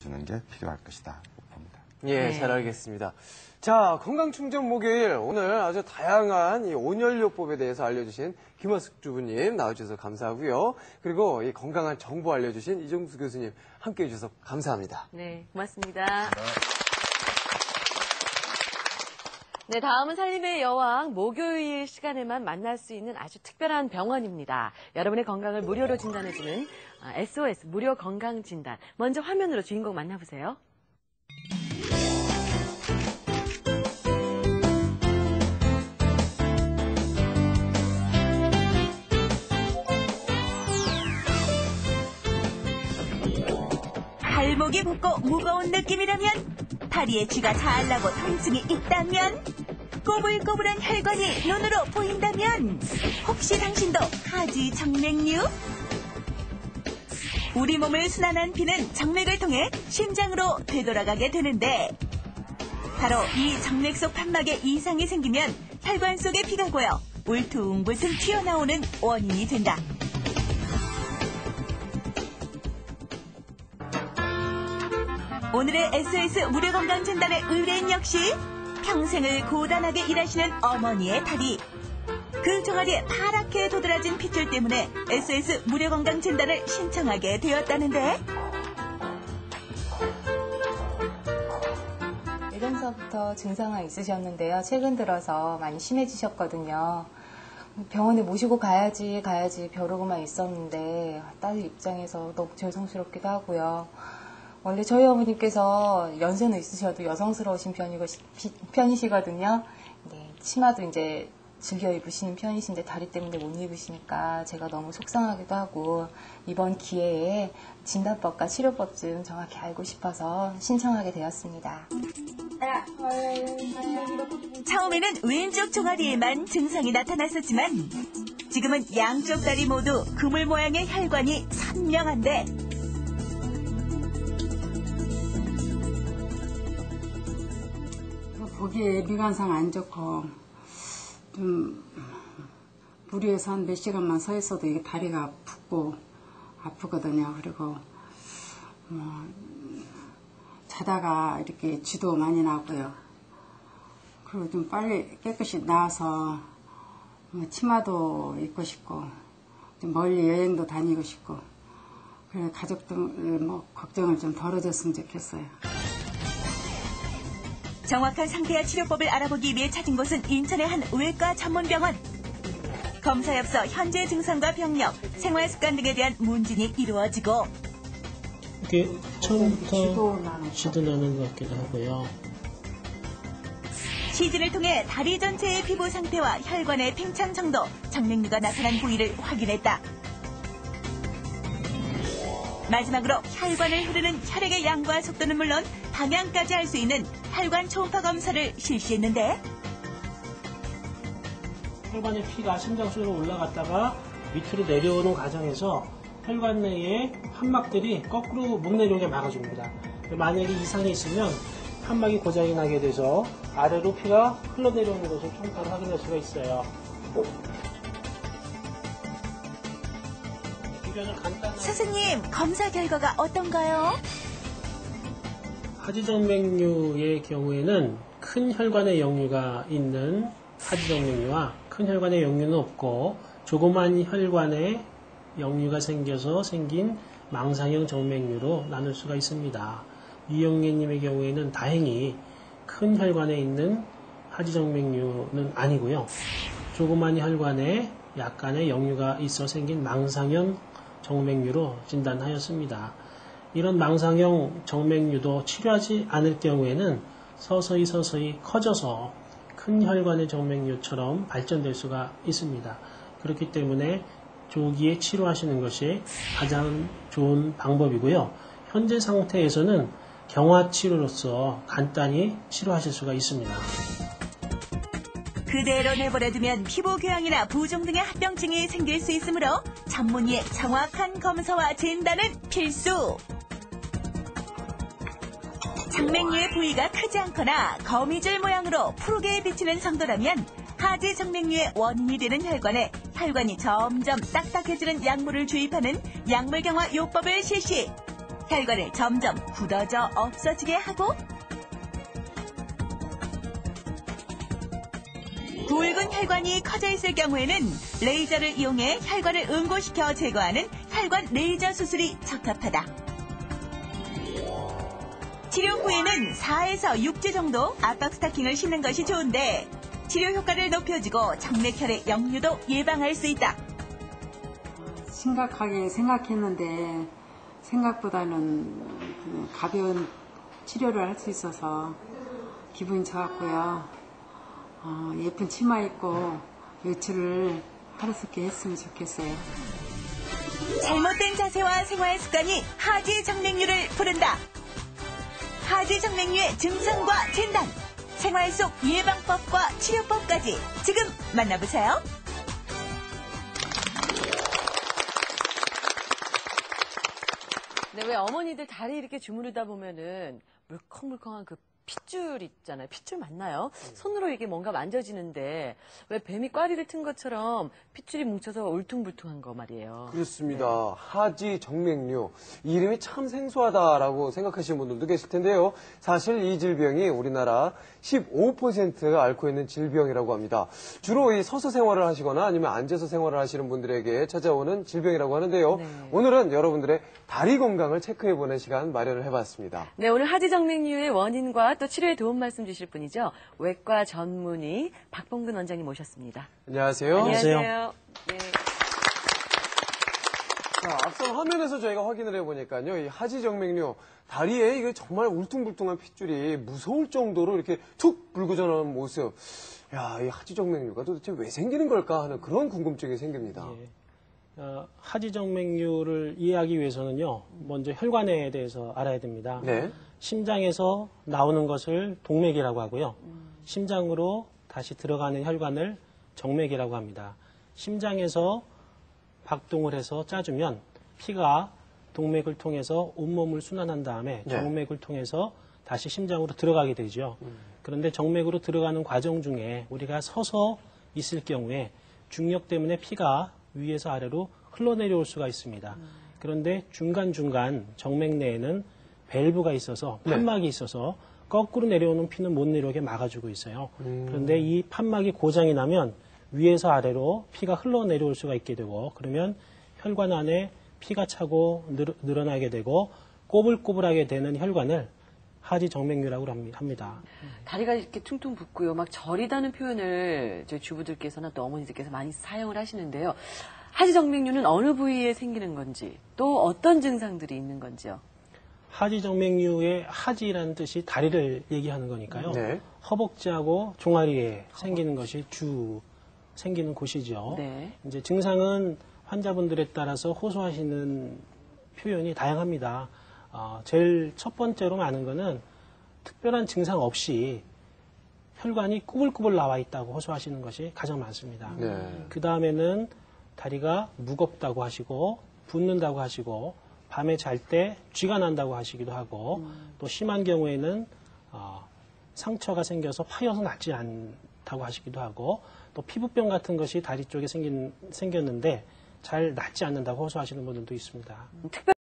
주는 게 필요할 것이다 봅니다. 예, 잘 알겠습니다. 자, 건강충전 목요일 오늘 아주 다양한 이 온열요법에 대해서 알려주신 김원숙 주부님 나와주셔서 감사하고요. 그리고 이 건강한 정보 알려주신 이종수 교수님 함께해 주셔서 감사합니다. 네, 고맙습니다. 네, 다음은 살림의 여왕 목요일 시간에만 만날 수 있는 아주 특별한 병원입니다. 여러분의 건강을 무료로 진단해주는 SOS 무료 건강진단. 먼저 화면으로 주인공 만나보세요. 발목이 붓고 무거운 느낌이라면, 다리에 쥐가 잘 나고 통증이 있다면, 꼬불꼬불한 혈관이 눈으로 보인다면, 혹시 당신도 하지 정맥류? 우리 몸을 순환한 피는 정맥을 통해 심장으로 되돌아가게 되는데, 바로 이 정맥 속 판막에 이상이 생기면 혈관 속에 피가 고여 울퉁불퉁 튀어나오는 원인이 된다. 오늘의 SOS 무료건강진단의 의뢰인 역시 평생을 고단하게 일하시는 어머니의 다리. 그 종아리에 파랗게 도드라진 핏줄 때문에 SOS 무료건강진단을 신청하게 되었다는데, 예전서부터 증상은 있으셨는데요. 최근 들어서 많이 심해지셨거든요. 병원에 모시고 가야지 벼르고만 있었는데 딸 입장에서 너무 죄송스럽기도 하고요. 원래 저희 어머님께서 연세는 있으셔도 여성스러우신 편이시거든요. 네, 치마도 이제 즐겨 입으시는 편이신데 다리 때문에 못 입으시니까 제가 너무 속상하기도 하고, 이번 기회에 진단법과 치료법 좀 정확히 알고 싶어서 신청하게 되었습니다. 처음에는 왼쪽 종아리에만 증상이 나타났었지만 지금은 양쪽 다리 모두 그물 모양의 혈관이 선명한데, 보기에 미관상 안 좋고 좀 무리해서 한 몇 시간만 서 있어도 이게 다리가 붓고 아프거든요. 그리고 자다가 이렇게 쥐도 많이 나고요. 그리고 좀 빨리 깨끗이 나와서 치마도 입고 싶고 좀 멀리 여행도 다니고 싶고, 그래 가족들 걱정을 좀 덜어줬으면 좋겠어요. 정확한 상태와 치료법을 알아보기 위해 찾은 곳은 인천의 한 외과 전문병원. 검사 엽서, 현재 증상과 병력, 생활 습관 등에 대한 문진이 이루어지고, 이게 처음부터 쥐도 나는 것 같기도 하고요. 시진을 통해 다리 전체의 피부 상태와 혈관의 팽창 정도, 정맥류가 나타난 부위를 확인했다. 마지막으로 혈관을 흐르는 혈액의 양과 속도는 물론 방향까지 알 수 있는 혈관 초음파 검사를 실시했는데, 혈관의 피가 심장 속으로 올라갔다가 밑으로 내려오는 과정에서 혈관 내에 판막들이 거꾸로 목 내려오게 막아줍니다. 만약에 이상이 있으면 판막이 고장이 나게 돼서 아래로 피가 흘러내려오는 것을 초음파로 확인할 수가 있어요. 선생님, 검사 결과가 어떤가요? 하지정맥류의 경우에는 큰 혈관에 역류가 있는 하지정맥류와 큰 혈관에 역류는 없고 조그만 혈관에 역류가 생겨서 생긴 망상형 정맥류로 나눌 수가 있습니다. 이영애님의 경우에는 다행히 큰 혈관에 있는 하지정맥류는 아니고요. 조그만 혈관에 약간의 역류가 있어 생긴 망상형 정맥류로 진단하였습니다. 이런 망상형 정맥류도 치료하지 않을 경우에는 서서히 커져서 큰 혈관의 정맥류처럼 발전될 수가 있습니다. 그렇기 때문에 조기에 치료하시는 것이 가장 좋은 방법이고요. 현재 상태에서는 경화치료로서 간단히 치료하실 수가 있습니다. 그대로 내버려두면 피부 교양이나 부종 등의 합병증이 생길 수 있으므로 전문의의 정확한 검사와 진단은 필수. 정맥류의 부위가 크지 않거나 거미줄 모양으로 푸르게 비치는 정도라면 하지 정맥류의 원인이 되는 혈관에 혈관이 점점 딱딱해지는 약물을 주입하는 약물경화 요법을 실시. 혈관을 점점 굳어져 없어지게 하고 굵은 혈관이 커져 있을 경우에는 레이저를 이용해 혈관을 응고시켜 제거하는 혈관 레이저 수술이 적합하다. 치료 후에는 4에서 6주 정도 압박 스타킹을 신는 것이 좋은데 치료 효과를 높여주고 정맥혈의 역류도 예방할 수 있다. 심각하게 생각했는데 생각보다는 가벼운 치료를 할 수 있어서 기분이 좋았고요. 예쁜 치마 입고 외출을 하루속히 했으면 좋겠어요. 잘못된 자세와 생활 습관이 하지 정맥류를 부른다. 하지 정맥류의 증상과 진단, 생활 속 예방법과 치료법까지 지금 만나보세요. 네, 왜 어머니들 다리 이렇게 주무르다 보면은 물컹물컹한 그 핏줄 있잖아요. 핏줄 맞나요? 손으로 이게 뭔가 만져지는데 왜 뱀이 꽈리를 튼 것처럼 핏줄이 뭉쳐서 울퉁불퉁한 거 말이에요. 그렇습니다. 하지 정맥류. 이 이름이 참 생소하다라고 생각하시는 분들도 계실 텐데요. 사실 이 질병이 우리나라 15%가 앓고 있는 질병이라고 합니다. 주로 이 서서 생활을 하시거나 아니면 앉아서 생활을 하시는 분들에게 찾아오는 질병이라고 하는데요. 네. 오늘은 여러분들의 다리 건강을 체크해보는 시간 마련을 해봤습니다. 네, 오늘 하지정맥류의 원인과 또 치료에 도움 말씀 주실 분이죠. 외과 전문의 박봉근 원장님 모셨습니다. 안녕하세요. 안녕하세요. 네. 자, 앞서 화면에서 저희가 확인을 해보니까요. 이 하지정맥류, 다리에 이게 정말 울퉁불퉁한 핏줄이 무서울 정도로 이렇게 툭 불구져 나오는 모습. 야, 이 하지정맥류가 도대체 왜 생기는 걸까 하는 그런 궁금증이 생깁니다. 하지정맥류를 이해하기 위해서는요, 먼저 혈관에 대해서 알아야 됩니다. 네. 심장에서 나오는 것을 동맥이라고 하고요. 심장으로 다시 들어가는 혈관을 정맥이라고 합니다. 심장에서 박동을 해서 짜주면 피가 동맥을 통해서 온몸을 순환한 다음에 네. 정맥을 통해서 다시 심장으로 들어가게 되죠. 그런데 정맥으로 들어가는 과정 중에 우리가 서서 있을 경우에 중력 때문에 피가 위에서 아래로 흘러내려올 수가 있습니다. 그런데 중간중간 정맥 내에는 밸브가 있어서 판막이 있어서 거꾸로 내려오는 피는 못 내려오게 막아주고 있어요. 그런데 이 판막이 고장이 나면 위에서 아래로 피가 흘러내려올 수가 있게 되고 그러면 혈관 안에 피가 차고 늘어나게 되고 꼬불꼬불하게 되는 혈관을 하지정맥류라고 합니다. 다리가 이렇게 퉁퉁 붓고요. 막 저리다는 표현을 저희 주부들께서나 또 어머니들께서 많이 사용을 하시는데요. 하지정맥류는 어느 부위에 생기는 건지 또 어떤 증상들이 있는 건지요? 하지정맥류의 하지라는 뜻이 다리를 얘기하는 거니까요. 네. 허벅지하고 종아리에 생기는 것이 생기는 곳이죠. 네. 이제 증상은 환자분들에 따라서 호소하시는 표현이 다양합니다. 제일 첫 번째로 많은 거는 특별한 증상 없이 혈관이 꾸불꾸불 나와 있다고 호소하시는 것이 가장 많습니다. 네. 그 다음에는 다리가 무겁다고 하시고 붓는다고 하시고 밤에 잘 때 쥐가 난다고 하시기도 하고 또 심한 경우에는 상처가 생겨서 파여서 낫지 않다고 하시기도 하고 또 피부병 같은 것이 다리 쪽에 생겼는데 잘 낫지 않는다고 호소하시는 분들도 있습니다.